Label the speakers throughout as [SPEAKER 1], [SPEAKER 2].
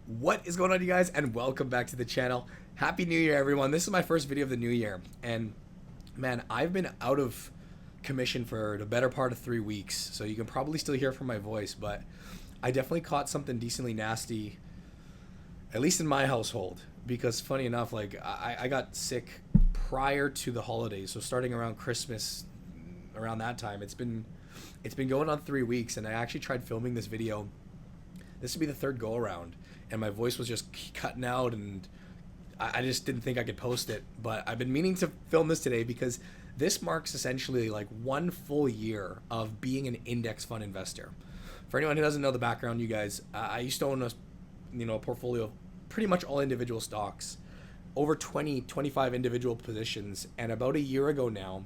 [SPEAKER 1] What is going on, you guys, and welcome back to the channel. Happy New Year, everyone. This is my first video of the new year, and man, I've been out of commission for the better part of 3 weeks, so you can probably still hear from my voice, but I definitely caught something decently nasty, at least in my household, because funny enough, like I got sick prior to the holidays, so starting around Christmas, around that time, it's been going on 3 weeks, and I actually tried filming this video. This would be the third go around, and my voice was just cutting out, and I just didn't think I could post it. But I've been meaning to film this today because this marks essentially like 1 full year of being an index fund investor. For anyone who doesn't know the background, you guys, I used to own a portfolio of pretty much all individual stocks, over 25 individual positions, and about a year ago now,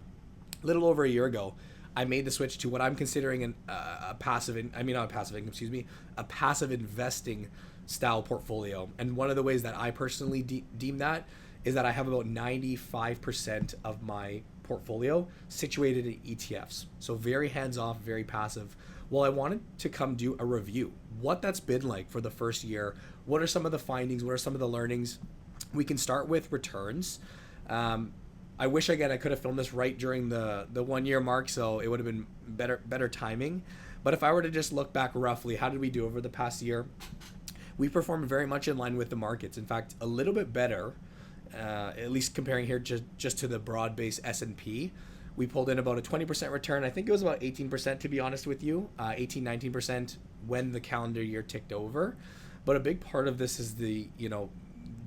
[SPEAKER 1] a little over a year ago, I made the switch to what I'm considering a passive, not a passive income, excuse me, a passive investing style portfolio. And one of the ways that I personally deem that is that I have about 95% of my portfolio situated in ETFs. So very hands off, very passive. Well, I wanted to come do a review, what that's been like for the first year. What are some of the findings? What are some of the learnings? We can start with returns. I wish again I could have filmed this right during the 1 year mark, so it would have been better timing. But if I were to just look back roughly, how did we do over the past year? We performed very much in line with the markets. In fact, a little bit better, at least comparing here just to the broad-based S&P. We pulled in about a 20% return. I think it was about 18% to be honest with you, 19% when the calendar year ticked over. But a big part of this is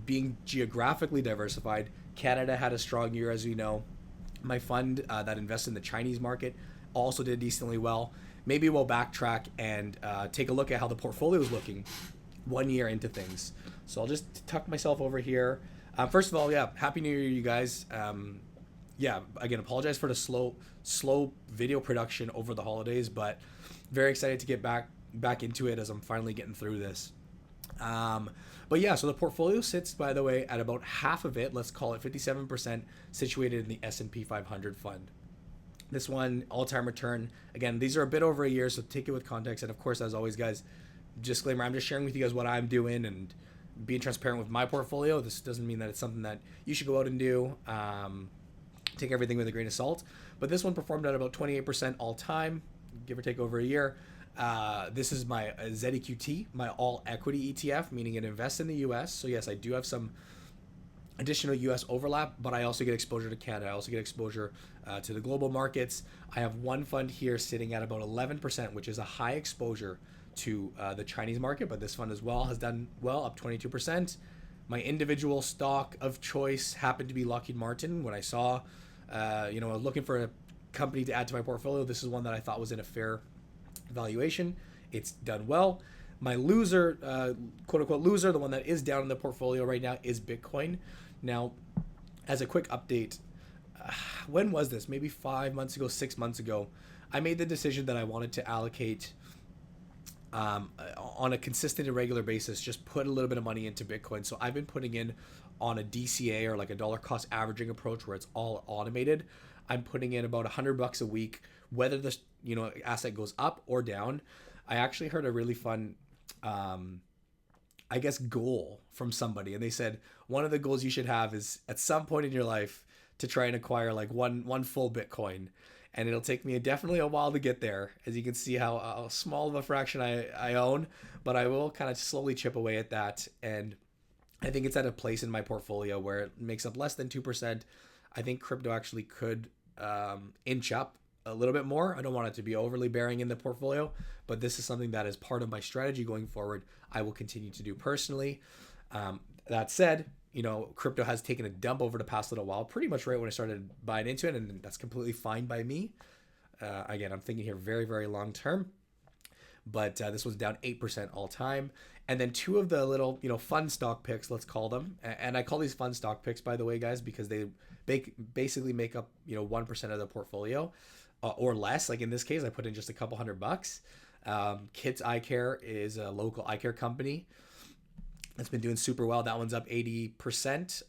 [SPEAKER 1] being geographically diversified. Canada had a strong year, as we know. My fund that invests in the Chinese market also did decently well. Maybe we'll backtrack and take a look at how the portfolio is looking 1 year into things. So I'll just tuck myself over here. First of all, yeah, Happy New Year, you guys. Again, apologize for the slow video production over the holidays, but very excited to get back into it as I'm finally getting through this. But yeah, so the portfolio sits, by the way, at about half of it, let's call it 57%, situated in the S&P 500 fund. This one, all-time return. Again, these are a bit over a year, so take it with context. And of course, as always, guys, disclaimer, I'm just sharing with you guys what I'm doing and being transparent with my portfolio. This doesn't mean that it's something that you should go out and do. Take everything with a grain of salt. But this one performed at about 28% all-time, give or take over a year. This is my ZEQT, my all equity ETF, meaning it invests in the US. So yes, I do have some additional US overlap, but I also get exposure to Canada. I also get exposure to the global markets. I have one fund here sitting at about 11%, which is a high exposure to the Chinese market, but this fund as well has done well, up 22%. My individual stock of choice happened to be Lockheed Martin. When I saw, I was looking for a company to add to my portfolio, this is one that I thought was in a fair valuation. It's done well. My loser, quote unquote loser, the one that is down in the portfolio right now, is Bitcoin. Now, as a quick update, when was this? Maybe 5 months ago, 6 months ago, I made the decision that I wanted to allocate on a consistent and regular basis, just put a little bit of money into Bitcoin. So I've been putting in on a DCA, or like a dollar cost averaging approach, where it's all automated. I'm putting in about $100 a week, whether the asset goes up or down. I actually heard a really fun, goal from somebody, and they said one of the goals you should have is at some point in your life to try and acquire like one full Bitcoin. And it'll take me definitely a while to get there, as you can see how small of a fraction I own, but I will kind of slowly chip away at that. And I think it's at a place in my portfolio where it makes up less than 2%. I think crypto actually could inch up a little bit more. I don't want it to be overly bearing in the portfolio, but this is something that is part of my strategy going forward. I will continue to do personally. That said, crypto has taken a dump over the past little while, pretty much right when I started buying into it, and that's completely fine by me. Again, I'm thinking here very, very long term, but this was down 8% all time. And then two of the little, fun stock picks, let's call them, and I call these fun stock picks, by the way, guys, because they basically make up, 1% of the portfolio or less. Like in this case, I put in just a couple $100. Kids Eye Care is a local eye care company. It's been doing super well. That one's up 80%.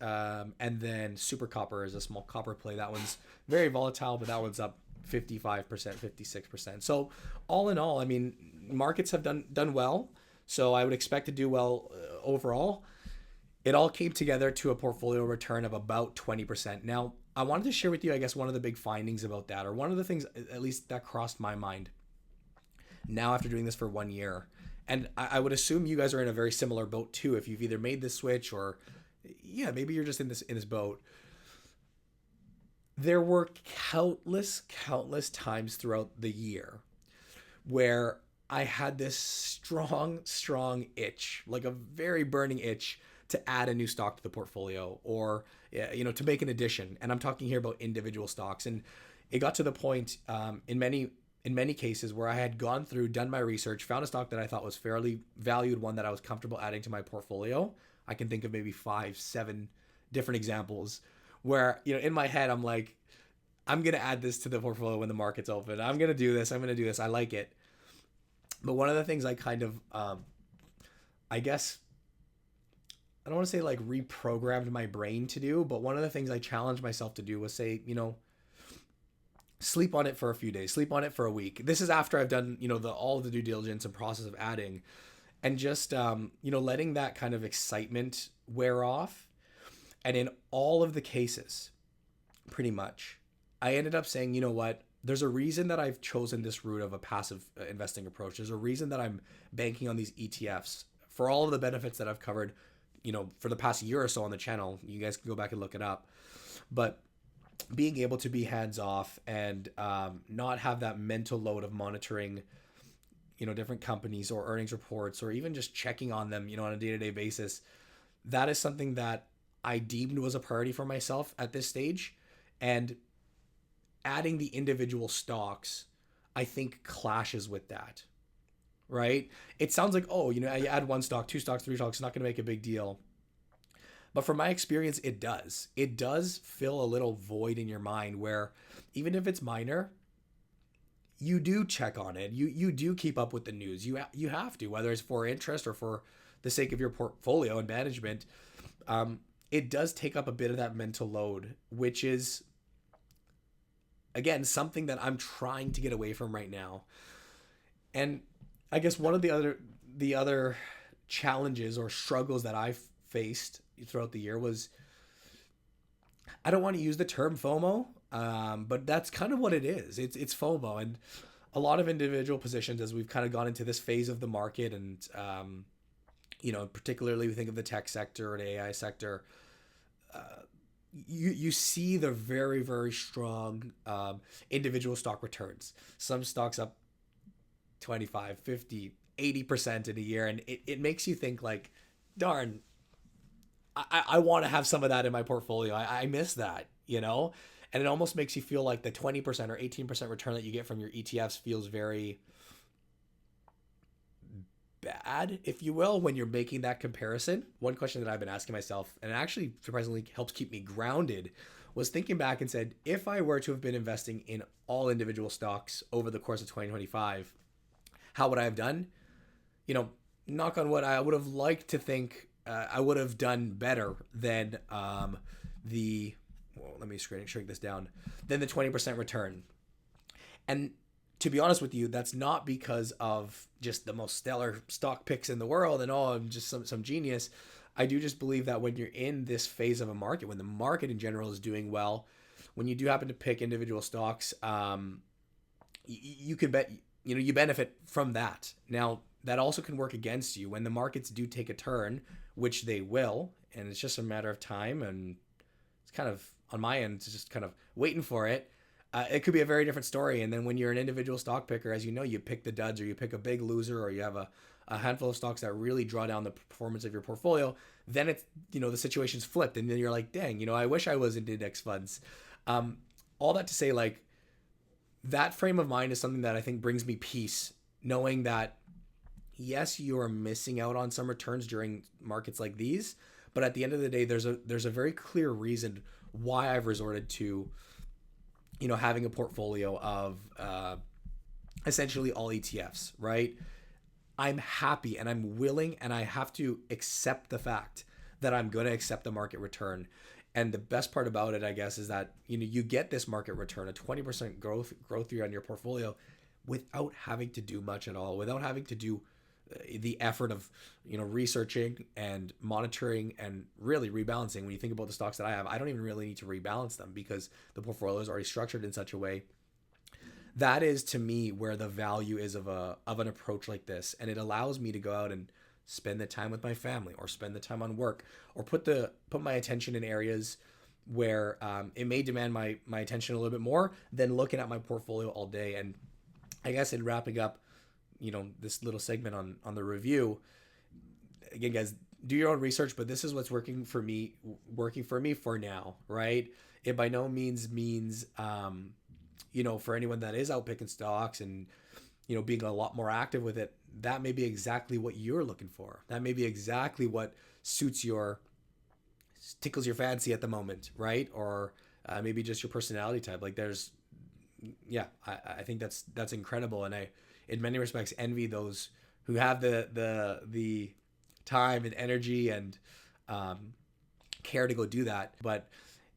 [SPEAKER 1] And then Super Copper is a small copper play. That one's very volatile, but that one's up 55%, 56%. So all in all, I mean, markets have done well. So I would expect to do well overall. It all came together to a portfolio return of about 20%. Now, I wanted to share with you, I guess, one of the big findings about that, or one of the things, at least, that crossed my mind now after doing this for 1 year. And I would assume you guys are in a very similar boat too, if you've either made this switch or, yeah, maybe you're just in this boat. There were countless times throughout the year where I had this strong itch, like a very burning itch to add a new stock to the portfolio, or to make an addition. And I'm talking here about individual stocks. And it got to the point in many cases where I had gone through, done my research, found a stock that I thought was fairly valued, one that I was comfortable adding to my portfolio. I can think of maybe 5, 7 different examples where, in my head, I'm like, I'm going to add this to the portfolio when the market's open. I'm going to do this. I like it. But one of the things I kind of, I guess, I don't want to say like reprogrammed my brain to do, but one of the things I challenged myself to do was say, sleep on it for a few days, sleep on it for a week. This is after I've done, all of the due diligence and process of adding, and just, letting that kind of excitement wear off. And in all of the cases, pretty much, I ended up saying, you know what? There's a reason that I've chosen this route of a passive investing approach. There's a reason that I'm banking on these ETFs for all of the benefits that I've covered, for the past year or so on the channel. You guys can go back and look it up. But being able to be hands off and not have that mental load of monitoring, different companies or earnings reports, or even just checking on them, on a day-to-day basis, that is something that I deemed was a priority for myself at this stage. And adding the individual stocks, I think, clashes with that, right? It sounds like, you add 1 stock, 2 stocks, 3 stocks, it's not going to make a big deal. But from my experience, it does. It does fill a little void in your mind where, even if it's minor, you do check on it. You do keep up with the news. You have to, whether it's for interest or for the sake of your portfolio and management. It does take up a bit of that mental load, which is, again, something that I'm trying to get away from right now. And I guess one of the other challenges or struggles that I've faced throughout the year was, I don't want to use the term FOMO, but that's kind of what it is. It's FOMO, and a lot of individual positions, as we've kind of gone into this phase of the market, and particularly we think of the tech sector or the AI sector. You see the very, very strong individual stock returns. Some stocks up 25, 50, 80% in a year. And it makes you think like, darn, I want to have some of that in my portfolio. I miss that, And it almost makes you feel like the 20% or 18% return that you get from your ETFs feels very bad, if you will, when you're making that comparison. One question that I've been asking myself, and it actually surprisingly helps keep me grounded, was thinking back and said, if I were to have been investing in all individual stocks over the course of 2025, how would I have done? Knock on wood, I would have liked to think I would have done better than let me shrink this down, than the 20% return. And to be honest with you, that's not because of just the most stellar stock picks in the world and I'm just some genius. I do just believe that when you're in this phase of a market, when the market in general is doing well, when you do happen to pick individual stocks, you could bet, you benefit from that. Now, that also can work against you when the markets do take a turn, which they will, and it's just a matter of time. And it's kind of, on my end, it's just kind of waiting for it. It could be a very different story. And then when you're an individual stock picker, as you know, you pick the duds, or you pick a big loser, or you have a handful of stocks that really draw down the performance of your portfolio, then it's, the situation's flipped. And then you're like, dang, I wish I was in index funds. All that to say, like, that frame of mind is something that I think brings me peace, knowing that, yes, you are missing out on some returns during markets like these, but at the end of the day, there's a very clear reason why I've resorted to, having a portfolio of essentially all ETFs, right? I'm happy and I'm willing, and I have to accept the fact that I'm going to accept the market return. And the best part about it, I guess, is that you get this market return, a 20% growth year on your portfolio, without having to do much at all, without having to do the effort of researching and monitoring and really rebalancing. When you think about the stocks that I have, I don't even really need to rebalance them because the portfolio is already structured in such a way. That is, to me, where the value is of an approach like this, and it allows me to go out and spend the time with my family, or spend the time on work, or put my attention in areas where it may demand my attention a little bit more than looking at my portfolio all day. And I guess in wrapping up, this little segment on the review, again, guys, do your own research, but this is what's working for me for now, right? It by no means means, for anyone that is out picking stocks and, being a lot more active with it, that may be exactly what you're looking for. That may be exactly what tickles your fancy at the moment, right? Or maybe just your personality type. Like I think that's incredible. And I, in many respects, envy those who have the time and energy and care to go do that. But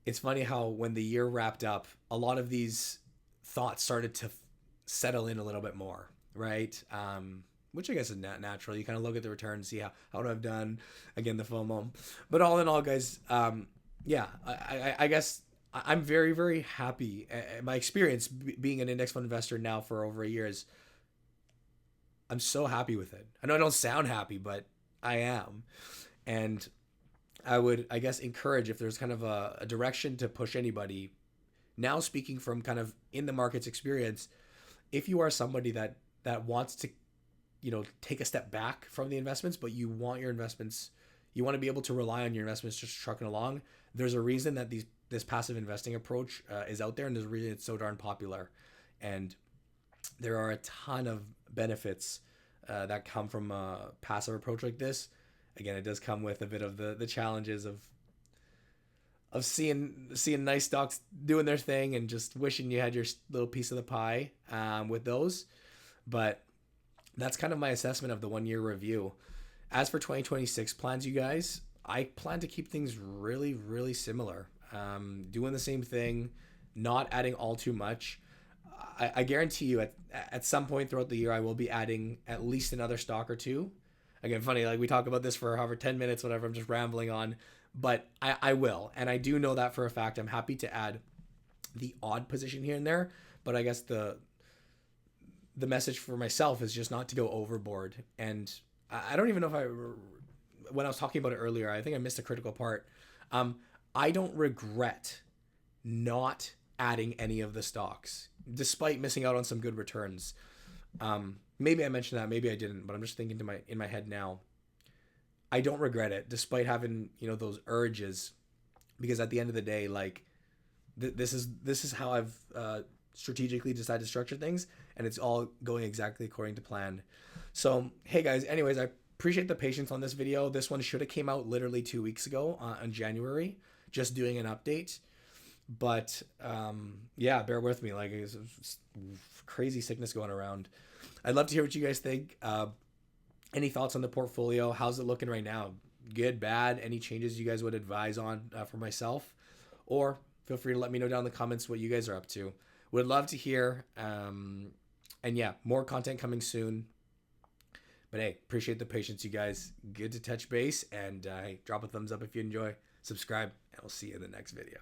[SPEAKER 1] it's funny how when the year wrapped up, a lot of these thoughts started to settle in a little bit more, right? Which I guess is natural. You kind of look at the return, see how I've done. Again, the FOMO. But all in all, guys, I guess I'm very, very happy. My experience being an index fund investor now for over a year is, I'm so happy with it. I know I don't sound happy, but I am. And I would, I guess, encourage, if there's kind of a direction to push anybody, now speaking from kind of in the markets experience, if you are somebody that wants to, take a step back from the investments, but you want your investments, you want to be able to rely on your investments just trucking along, there's a reason that this passive investing approach is out there, and there's a reason it's so darn popular. And there are a ton of benefits that come from a passive approach like this. Again, it does come with a bit of the challenges of seeing nice stocks doing their thing and just wishing you had your little piece of the pie with those. But that's kind of my assessment of the 1 year review. As for 2026 plans, you guys, I plan to keep things really, really similar. Doing the same thing, not adding all too much. I guarantee you at some point throughout the year, I will be adding at least another stock or two. Again, funny, like we talk about this for however 10 minutes, whatever, I'm just rambling on, but I will. And I do know that for a fact. I'm happy to add the odd position here and there, but I guess the message for myself is just not to go overboard. And I don't even know if when I was talking about it earlier, I think I missed a critical part. I don't regret not adding any of the stocks, despite missing out on some good returns. Maybe I mentioned that, maybe I didn't, but I'm just thinking in my head now. I don't regret it, despite having those urges, because at the end of the day, like this is how I've strategically decided to structure things, and it's all going exactly according to plan. So hey guys, anyways, I appreciate the patience on this video. This one should have came out literally 2 weeks ago on January, just doing an update. But bear with me. Like, it's crazy sickness going around. I'd love to hear what you guys think. Any thoughts on the portfolio? How's it looking right now? Good, bad? Any changes you guys would advise on for myself? Or feel free to let me know down in the comments what you guys are up to. Would love to hear. And yeah, more content coming soon. But hey, appreciate the patience, you guys. Good to touch base. And drop a thumbs up if you enjoy. Subscribe, and I'll see you in the next video.